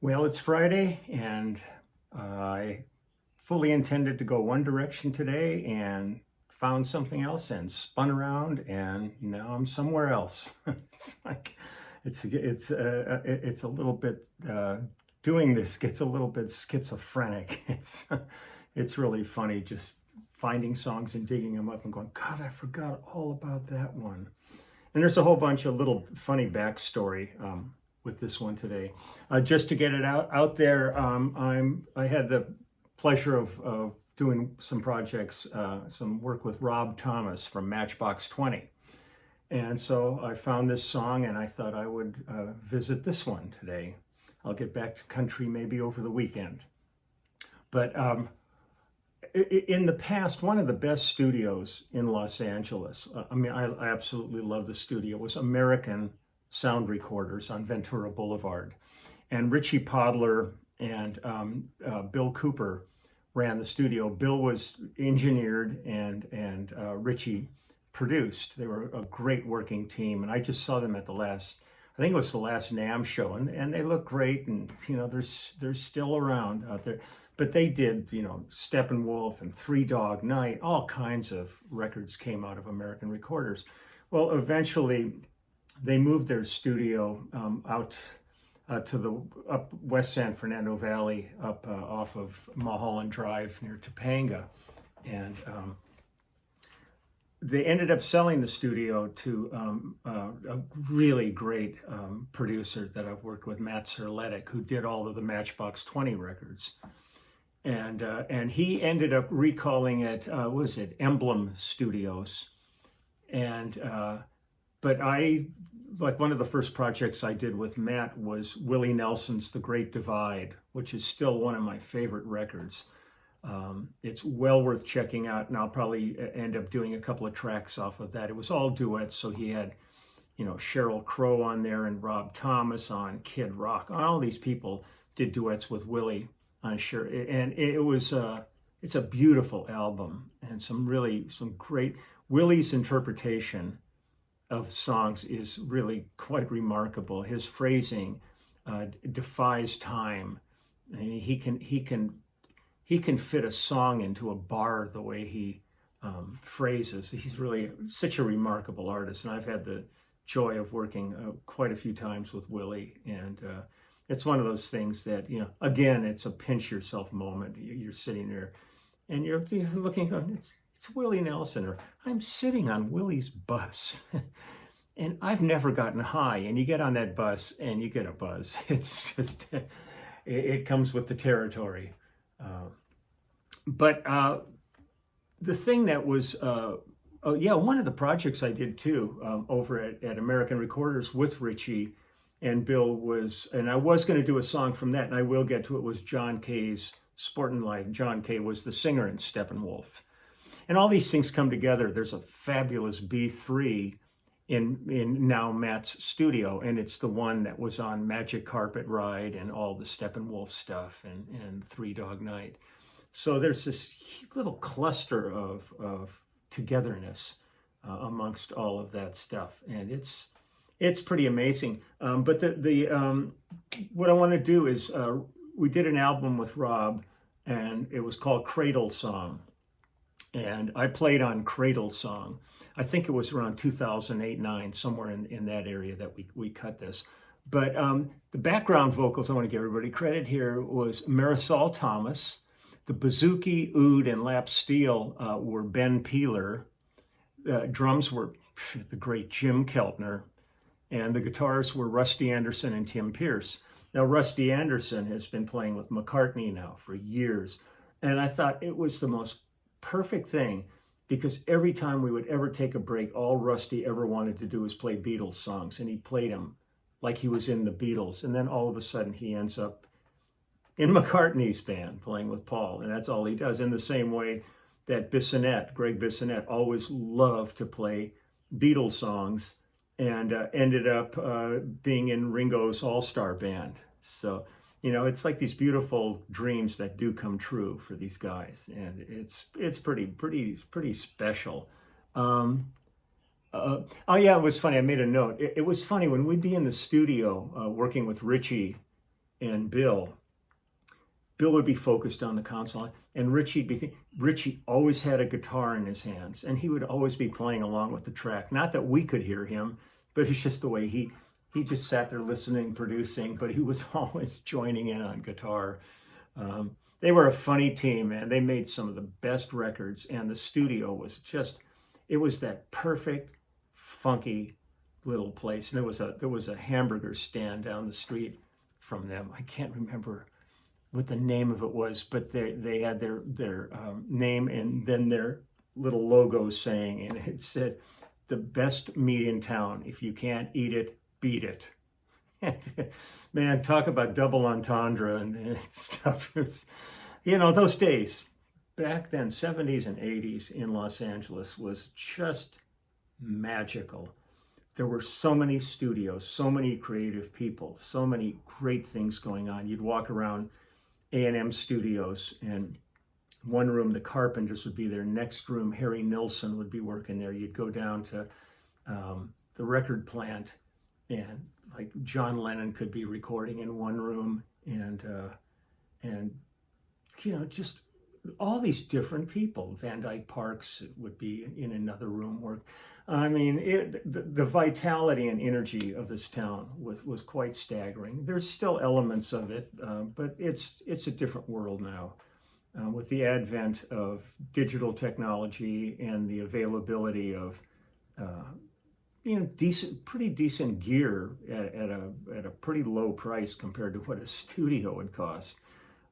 Well, it's Friday, and I fully intended to go one direction today and found something else and spun around, and now I'm somewhere else. It's like it's a little bit doing this gets a little bit schizophrenic. It's really funny just finding songs and digging them up and going, God, I forgot all about that one. And there's a whole bunch of little funny backstory with this one today. Just to get it out there, I had the pleasure of doing some projects, some work with Rob Thomas from Matchbox 20. And so I found this song and I thought I would visit this one today. I'll get back to country maybe over the weekend. But in the past, one of the best studios in Los Angeles, I absolutely love the studio, was American Sound Recorders on Ventura Boulevard. And Richie Podler and Bill Cooper ran the studio. Bill was engineered and Richie produced. They were a great working team. And I just saw them at I think it was the last NAMM show, and they look great, and they're still around out there. But they did, Steppenwolf and Three Dog Night, all kinds of records came out of American Recorders. Well, eventually they moved their studio out to the up West San Fernando Valley, up off of Mulholland Drive near Topanga, and they ended up selling the studio to a really great producer that I've worked with, Matt Serletic, who did all of the Matchbox 20 records. And he ended up recalling it, was it Emblem Studios? But one of the first projects I did with Matt was Willie Nelson's The Great Divide, which is still one of my favorite records. It's well worth checking out, and I'll probably end up doing a couple of tracks off of that. It was all duets, so he had, Sheryl Crow on there and Rob Thomas on Kid Rock. All these people did duets with Willie. Sure, and it's a beautiful album, and some great. Willie's interpretation of songs is really quite remarkable. His phrasing defies time. I mean, he can fit a song into a bar the way he phrases. He's really such a remarkable artist, and I've had the joy of working quite a few times with Willie, and it's one of those things that, again, it's a pinch yourself moment. You're sitting there and you're looking, it's Willie Nelson, or I'm sitting on Willie's bus and I've never gotten high. And you get on that bus and you get a buzz. It's just, it comes with the territory. But the thing that was, one of the projects I did too, over at American Recorders with Richie and Bill and I was going to do a song from that, and I will get to it, was John Kay's Sportin' Life. John Kay was the singer in Steppenwolf. And all these things come together. There's a fabulous B3 in now Matt's studio, and it's the one that was on Magic Carpet Ride and all the Steppenwolf stuff and Three Dog Night. So there's this little cluster of togetherness amongst all of that stuff, and it's pretty amazing. But what I want to do is we did an album with Rob, and it was called Cradle Song. And I played on Cradle Song. I think it was around 2008-9, somewhere in that area that we cut this. But the background vocals, I want to give everybody credit here, was Marisol Thomas. The bouzouki, oud, and lap steel were Ben Peeler. Drums were the great Jim Keltner. And the guitars were Rusty Anderson and Tim Pierce. Now, Rusty Anderson has been playing with McCartney now for years. And I thought it was the most perfect thing, because every time we would ever take a break, all Rusty ever wanted to do was play Beatles songs. And he played them like he was in the Beatles. And then all of a sudden he ends up in McCartney's band playing with Paul. And that's all he does. In the same way that Greg Bissonette, always loved to play Beatles songs, and ended up being in Ringo's All-Star Band. So, it's like these beautiful dreams that do come true for these guys, and it's pretty special. Oh yeah, it was funny. I made a note. It was funny when we'd be in the studio working with Richie and Bill would be focused on the console, and Richie always had a guitar in his hands, and he would always be playing along with the track. Not that we could hear him, but it's just the way he just sat there listening, producing, but he was always joining in on guitar. They were a funny team, man. They made some of the best records, and the studio was it was that perfect, funky little place. And there was a hamburger stand down the street from them. I can't remember what the name of it was, but they had their name and then their little logo saying, and it said, "The best meat in town. If you can't eat it, beat it." Man, talk about double entendre and stuff. It's, those days back then, 70s and 80s in Los Angeles was just magical. There were so many studios, so many creative people, so many great things going on. You'd walk around A&M Studios, and one room, the Carpenters would be there. Next room, Harry Nilsson would be working there. You'd go down to the record plant, and like John Lennon could be recording in one room, and just all these different people. Van Dyke Parks would be in another room work. I mean, the vitality and energy of this town was quite staggering. There's still elements of it, but it's a different world now. With the advent of digital technology and the availability of pretty decent gear at a pretty low price compared to what a studio would cost.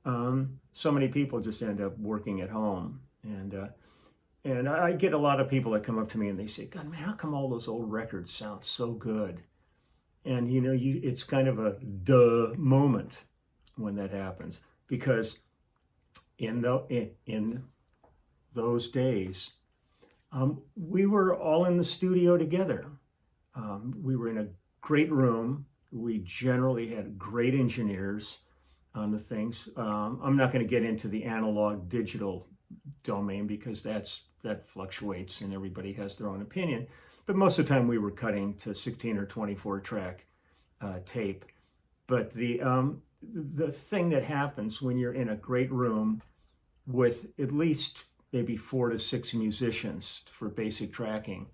So many people just end up working at home, and I get a lot of people that come up to me and they say, "God, man, how come all those old records sound so good?" And it's kind of a duh moment when that happens, because in those days, we were all in the studio together. We were in a great room. We generally had great engineers on the things. I'm not going to get into the analog digital domain because that fluctuates and everybody has their own opinion. But most of the time we were cutting to 16 or 24 track tape. But the thing that happens when you're in a great room with at least maybe 4 to 6 musicians for basic tracking,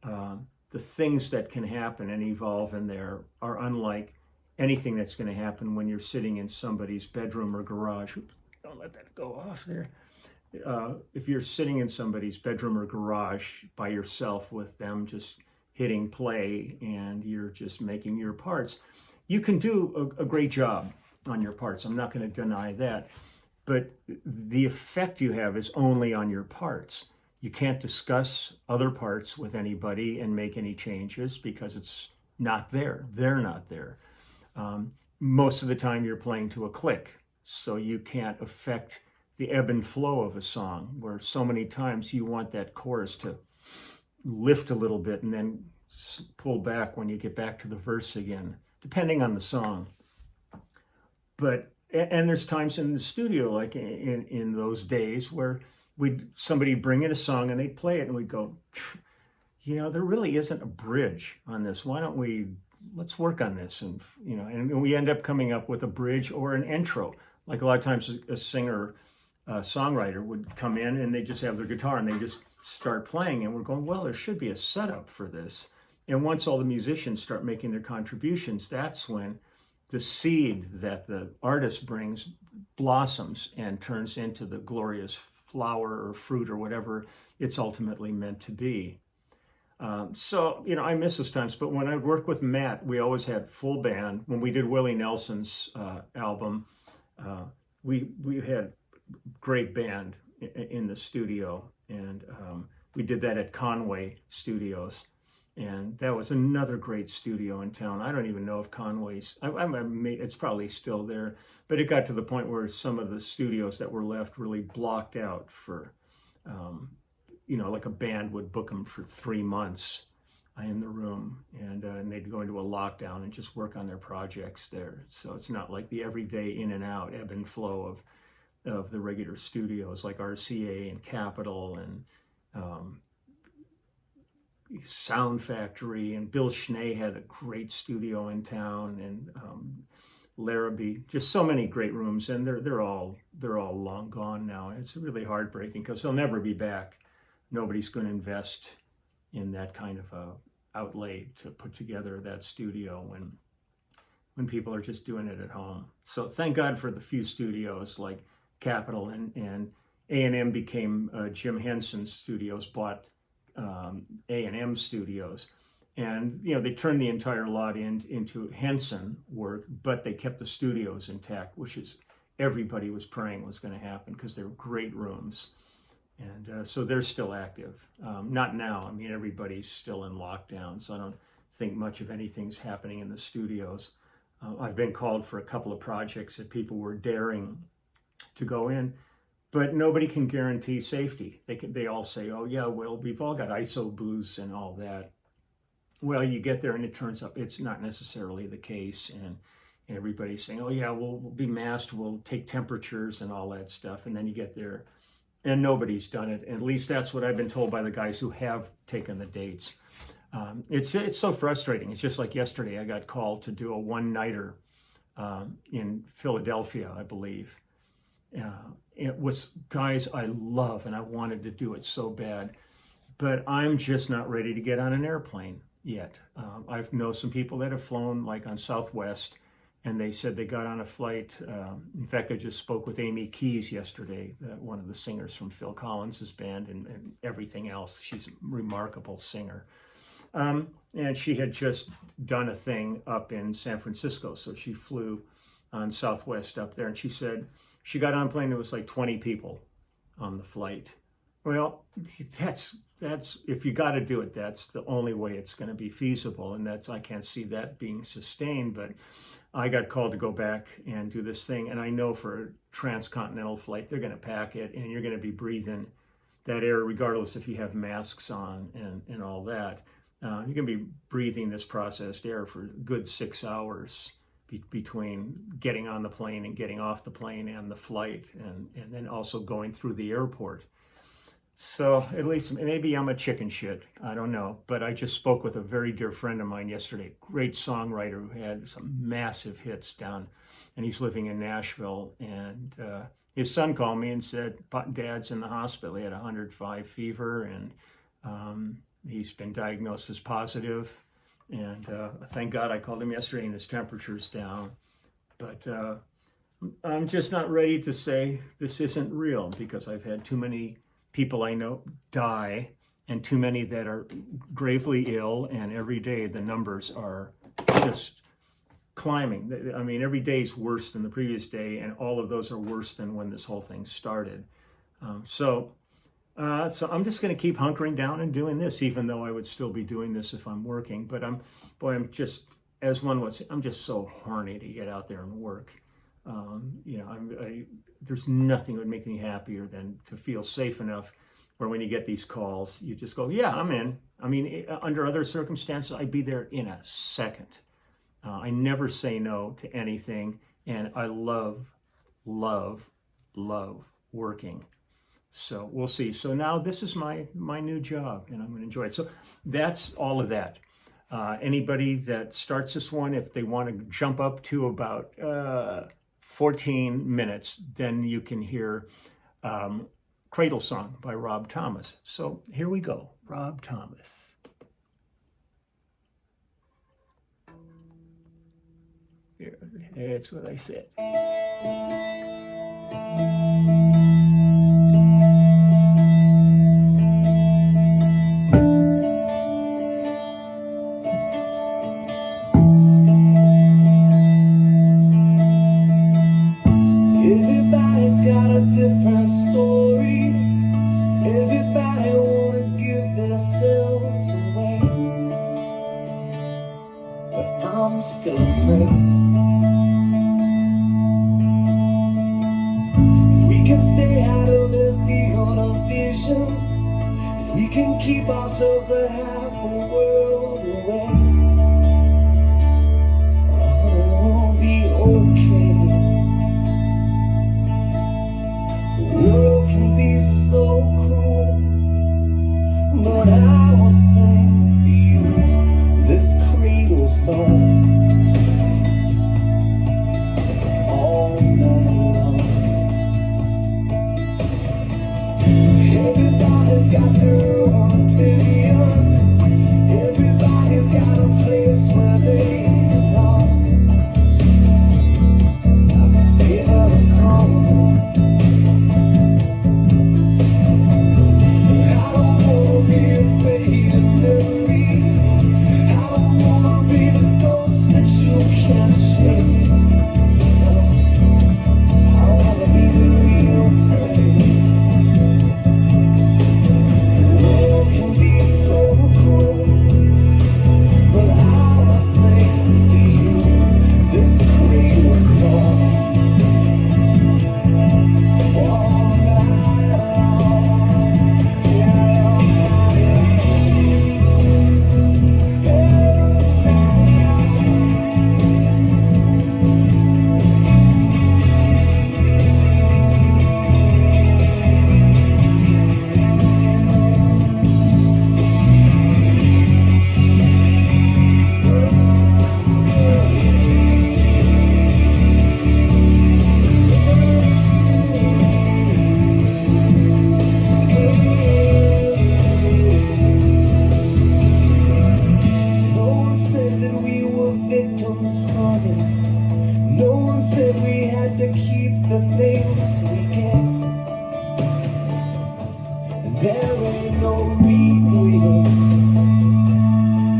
the things that can happen and evolve in there are unlike anything that's going to happen when you're sitting in somebody's bedroom or garage. Oops, don't let that go off there. If you're sitting in somebody's bedroom or garage by yourself with them just hitting play and you're just making your parts, you can do a great job on your parts. I'm not going to deny that. But the effect you have is only on your parts. You can't discuss other parts with anybody and make any changes because it's not there. They're not there. Most of the time you're playing to a click, so you can't affect the ebb and flow of a song, where so many times you want that chorus to lift a little bit and then pull back when you get back to the verse again, depending on the song. And there's times in the studio, like in those days, where somebody bring in a song and they'd play it and we'd go, there really isn't a bridge on this. Why don't let's work on this? And we end up coming up with a bridge or an intro. Like a lot of times a singer, songwriter would come in and they just have their guitar and they just start playing, and we're going, well, there should be a setup for this. And once all the musicians start making their contributions, that's when the seed that the artist brings blossoms and turns into the glorious flower or fruit or whatever it's ultimately meant to be. So I miss those times, but when I worked with Matt, we always had full band. When we did Willie Nelson's album, we had great band in the studio, and we did that at Conway Studios, and that was another great studio in town. I don't even know if Conway's, it's probably still there, but it got to the point where some of the studios that were left really blocked out for, like a band would book them for 3 months in the room, and they'd go into a lockdown and just work on their projects there. So it's not like the everyday in and out, ebb and flow of the regular studios like RCA and Capitol and Sound Factory, and Bill Schnee had a great studio in town, and Larrabee, just so many great rooms, and they're all long gone now. It's really heartbreaking because they'll never be back. Nobody's going to invest in that kind of a outlay to put together that studio when people are just doing it at home. So thank God for the few studios like Capitol and A&M became Jim Henson's studios, bought A&M studios. And, they turned the entire lot into Henson work, but they kept the studios intact, which is everybody was praying was going to happen because they were great rooms. And so they're still active. Not now. I mean, everybody's still in lockdown, so I don't think much of anything's happening in the studios. I've been called for a couple of projects that people were daring to go in, but nobody can guarantee safety. They all say, oh yeah, well, we've all got ISO booths and all that. Well, you get there and it turns out it's not necessarily the case, and everybody's saying, oh yeah, we'll be masked, we'll take temperatures and all that stuff, and then you get there and nobody's done it. At least that's what I've been told by the guys who have taken the dates. It's so frustrating. It's just like yesterday, I got called to do a one-nighter in Philadelphia, I believe. It was guys I love, and I wanted to do it so bad, but I'm just not ready to get on an airplane yet. I know some people that have flown like on Southwest, and they said they got on a flight. In fact, I just spoke with Amy Keys yesterday, one of the singers from Phil Collins's band and everything else. She's a remarkable singer. And she had just done a thing up in San Francisco, so she flew on Southwest up there, and she said she got on a plane, there was like 20 people on the flight. Well, that's if you got to do it, that's the only way it's going to be feasible, and I can't see that being sustained. But I got called to go back and do this thing, and I know for a transcontinental flight, they're going to pack it, and you're going to be breathing that air regardless if you have masks on and all that. You're going to be breathing this processed air for a good 6 hours between getting on the plane and getting off the plane and the flight, and then also going through the airport. So at least maybe I'm a chicken shit. I don't know. But I just spoke with a very dear friend of mine yesterday, great songwriter who had some massive hits down, and he's living in Nashville. And his son called me and said, Dad's in the hospital. He had 105 fever, and he's been diagnosed as positive. And thank God I called him yesterday and his temperature's down. But I'm just not ready to say this isn't real, because I've had too many people I know die, and too many that are gravely ill, and every day the numbers are just climbing. I mean, every day is worse than the previous day, and all of those are worse than when this whole thing started. So I'm just going to keep hunkering down and doing this, even though I would still be doing this if I'm working. But I'm just, as one would say, I'm just so horny to get out there and work. There's nothing that would make me happier than to feel safe enough where when you get these calls, you just go, yeah, I'm in. I mean, under other circumstances, I'd be there in a second. I never say no to anything, and I love, love, love working. So we'll see. So now this is my new job, and I'm going to enjoy it. So that's all of that. Anybody that starts this one, if they want to jump up to about 14 minutes, then you can hear Cradle Song by Rob Thomas. So here we go, Rob Thomas. Here, that's what I said. I'm still afraid. If we can stay out of the field of vision, if we can keep ourselves a half a world away, oh, we'll be okay. The world can be so cruel, but I will sing for you this cradle song. No one said we had to keep the things we get, and there ain't no regrets.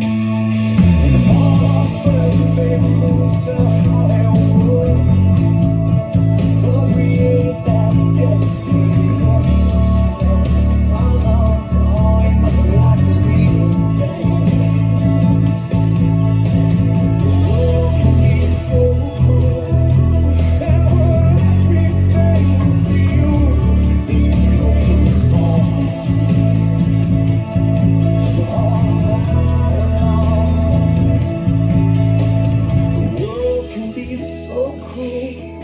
And all our friends, they moved to Hollywood, but we ain't that desperate yet. Ain't nothing like the real thing. The world can be so cruel, that will let me sing to you this little song all night long. The world can be so cruel,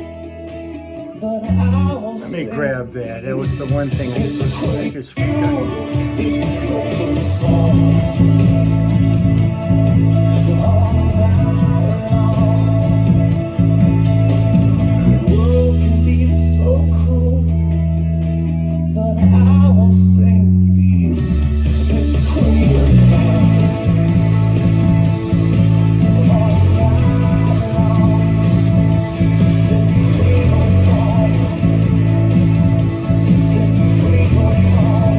but I won't Let me sing. grab that. That was the one thing I just forgot. This little song all night long. The world can be so cruel, but I will sing for you this cruel song all night long. This cruel song, this cruel song.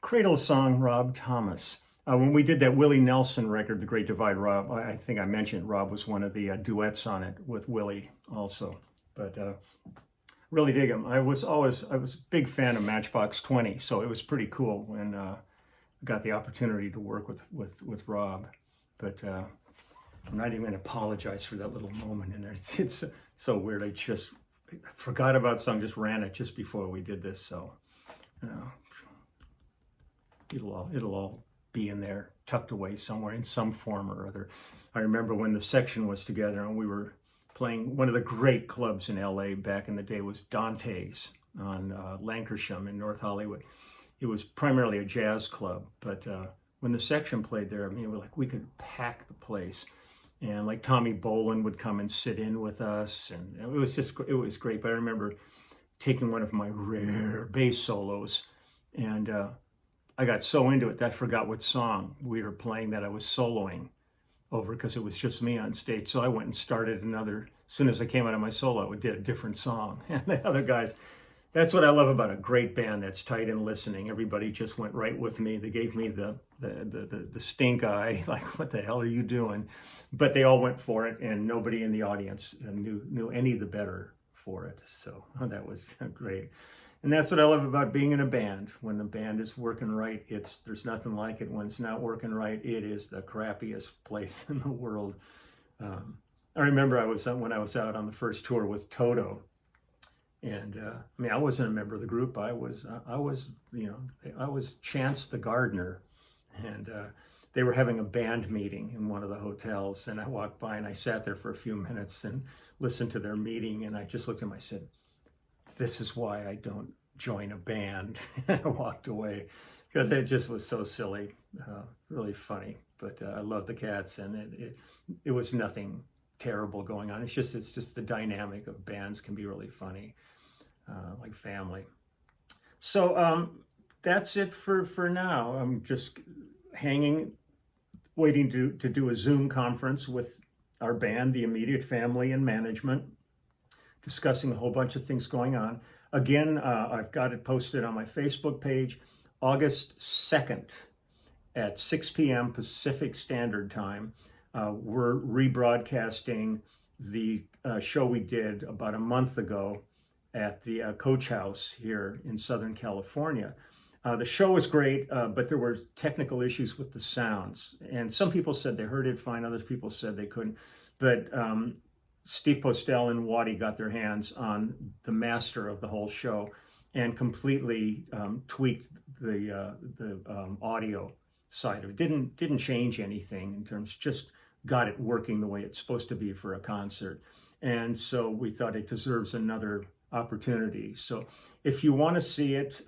Cradle song, Rob Thomas. When we did that Willie Nelson record, The Great Divide, Rob, I think I mentioned Rob was one of the duets on it with Willie also. But really dig him. I was a big fan of Matchbox 20, so it was pretty cool when I got the opportunity to work with Rob. But I'm not even going to apologize for that little moment in there. It's so weird. I forgot about the song, just ran it just before we did this. So it'll all be in there, tucked away somewhere in some form or other. I remember when the section was together and we were playing one of the great clubs in LA back in the day was Dante's on Lankershim in North Hollywood. It was primarily a jazz club, but when the section played there, I mean, we could pack the place. And like Tommy Bolin would come and sit in with us, and it was great. But I remember taking one of my rare bass solos, and I got so into it that I forgot what song we were playing that I was soloing over because it was just me on stage. So I went and started another. As soon as I came out of my solo, I did a different song. And the other guys, that's what I love about a great band that's tight and listening. Everybody just went right with me. They gave me the stink eye, like, what the hell are you doing? But they all went for it, and nobody in the audience knew any the better for it. So that was great. And that's what I love about being in a band. When the band is working right, there's nothing like it. When it's not working right, it is the crappiest place in the world. I remember when I was out on the first tour with Toto, and I mean, I wasn't a member of the group. I was Chance the gardener, and they were having a band meeting in one of the hotels, and I walked by and I sat there for a few minutes and listened to their meeting, and I just looked at them. I said, "This is why I don't join a band." And I walked away because it just was so silly, really funny. But I love the cats, and it was nothing terrible going on. It's just the dynamic of bands can be really funny, like family. So that's it for now. I'm just hanging, waiting to do a Zoom conference with our band, the immediate family and management, discussing a whole bunch of things going on. Again, I've got it posted on my Facebook page, August 2nd at 6 p.m. Pacific Standard Time. We're rebroadcasting the show we did about a month ago at the Coach House here in Southern California. The show was great, but there were technical issues with the sounds. And some people said they heard it fine, other people said they couldn't. But Steve Postel and Waddy got their hands on the master of the whole show and completely tweaked the audio side of it. Didn't change anything in terms, just got it working the way it's supposed to be for a concert. And so we thought it deserves another opportunity. So if you want to see it,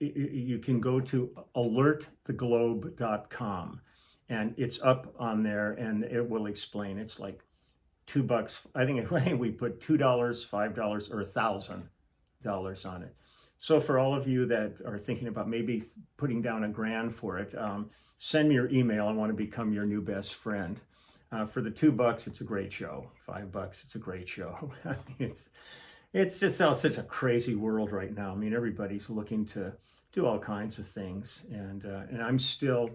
you can go to alerttheglobe.com, and it's up on there, and it will explain. It's like $2. I think we put $2, $5, or $1,000 on it. So for all of you that are thinking about maybe putting down $1,000 for it, send me your email. I want to become your new best friend. For the $2, it's a great show. $5, it's a great show. It's just such a crazy world right now. I mean, everybody's looking to do all kinds of things, and I'm still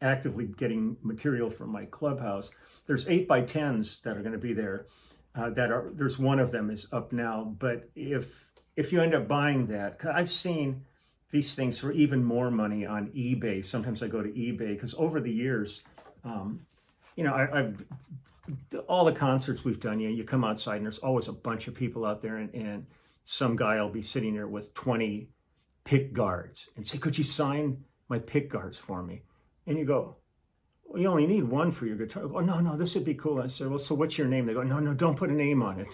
actively getting material from my clubhouse. There's 8x10s that are going to be there. There's one of them is up now, but if you end up buying that, I've seen these things for even more money on eBay. Sometimes I go to eBay because over the years, I've all the concerts we've done, you come outside and there's always a bunch of people out there, and some guy will be sitting there with 20 pick guards and say, could you sign my pick guards for me? And you go, well, you only need one for your guitar. Oh, no, this would be cool. I said, well, so what's your name? They go, no, don't put a name on it.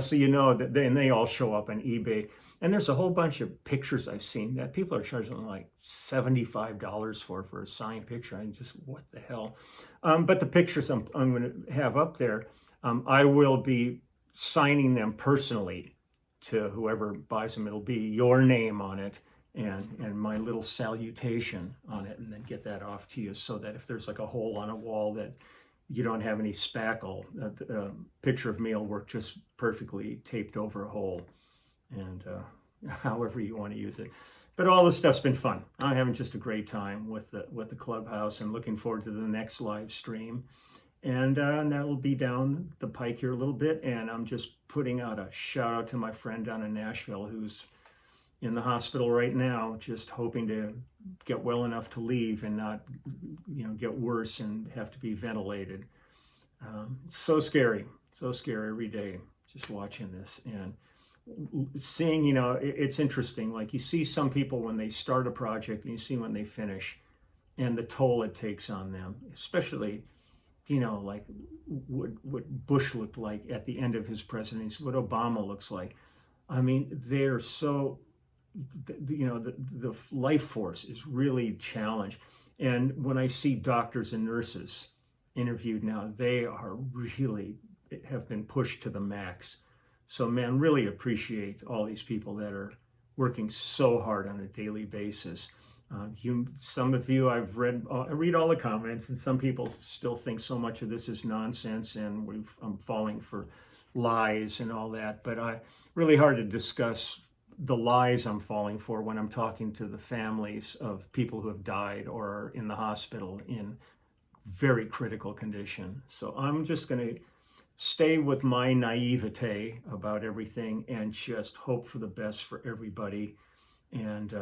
So that they all show up on eBay. And there's a whole bunch of pictures I've seen that people are charging like $75 for a signed picture. I'm just, what the hell? But the pictures I'm going to have up there, I will be signing them personally to whoever buys them. It'll be your name on it and my little salutation on it, and then get that off to you, so that if there's like a hole on a wall that you don't have any spackle, a picture of me will work just perfectly taped over a hole, and however you want to use it. But all this stuff's been fun. I'm having just a great time with the clubhouse, and looking forward to the next live stream. And that'll be down the pike here a little bit. And I'm just putting out a shout out to my friend down in Nashville who's in the hospital right now, just hoping to get well enough to leave and not, get worse and have to be ventilated. It's so scary every day just watching this and seeing, it's interesting. Like, you see some people when they start a project and you see when they finish, and the toll it takes on them, especially, like what Bush looked like at the end of his presidency, what Obama looks like. I mean, they're so, the life force is really challenged. And when I see doctors and nurses interviewed now, they are really have been pushed to the max. So, man, really appreciate all these people that are working so hard on a daily basis. Some of you, I read all the comments, and some people still think so much of this is nonsense, and I'm falling for lies and all that. But really hard to discuss the lies I'm falling for when I'm talking to the families of people who have died or are in the hospital in very critical condition. So I'm just going to stay with my naivete about everything and just hope for the best for everybody. And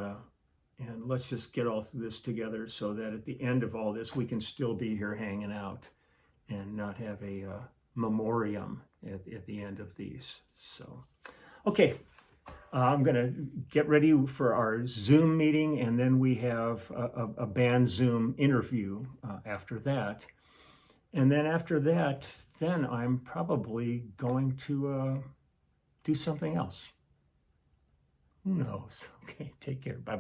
let's just get all through this together so that at the end of all this, we can still be here hanging out and not have a memoriam at the end of these. So, okay. I'm going to get ready for our Zoom meeting, and then we have a band Zoom interview after that. And then after that, then I'm probably going to do something else. Who knows? Okay, take care. Bye-bye.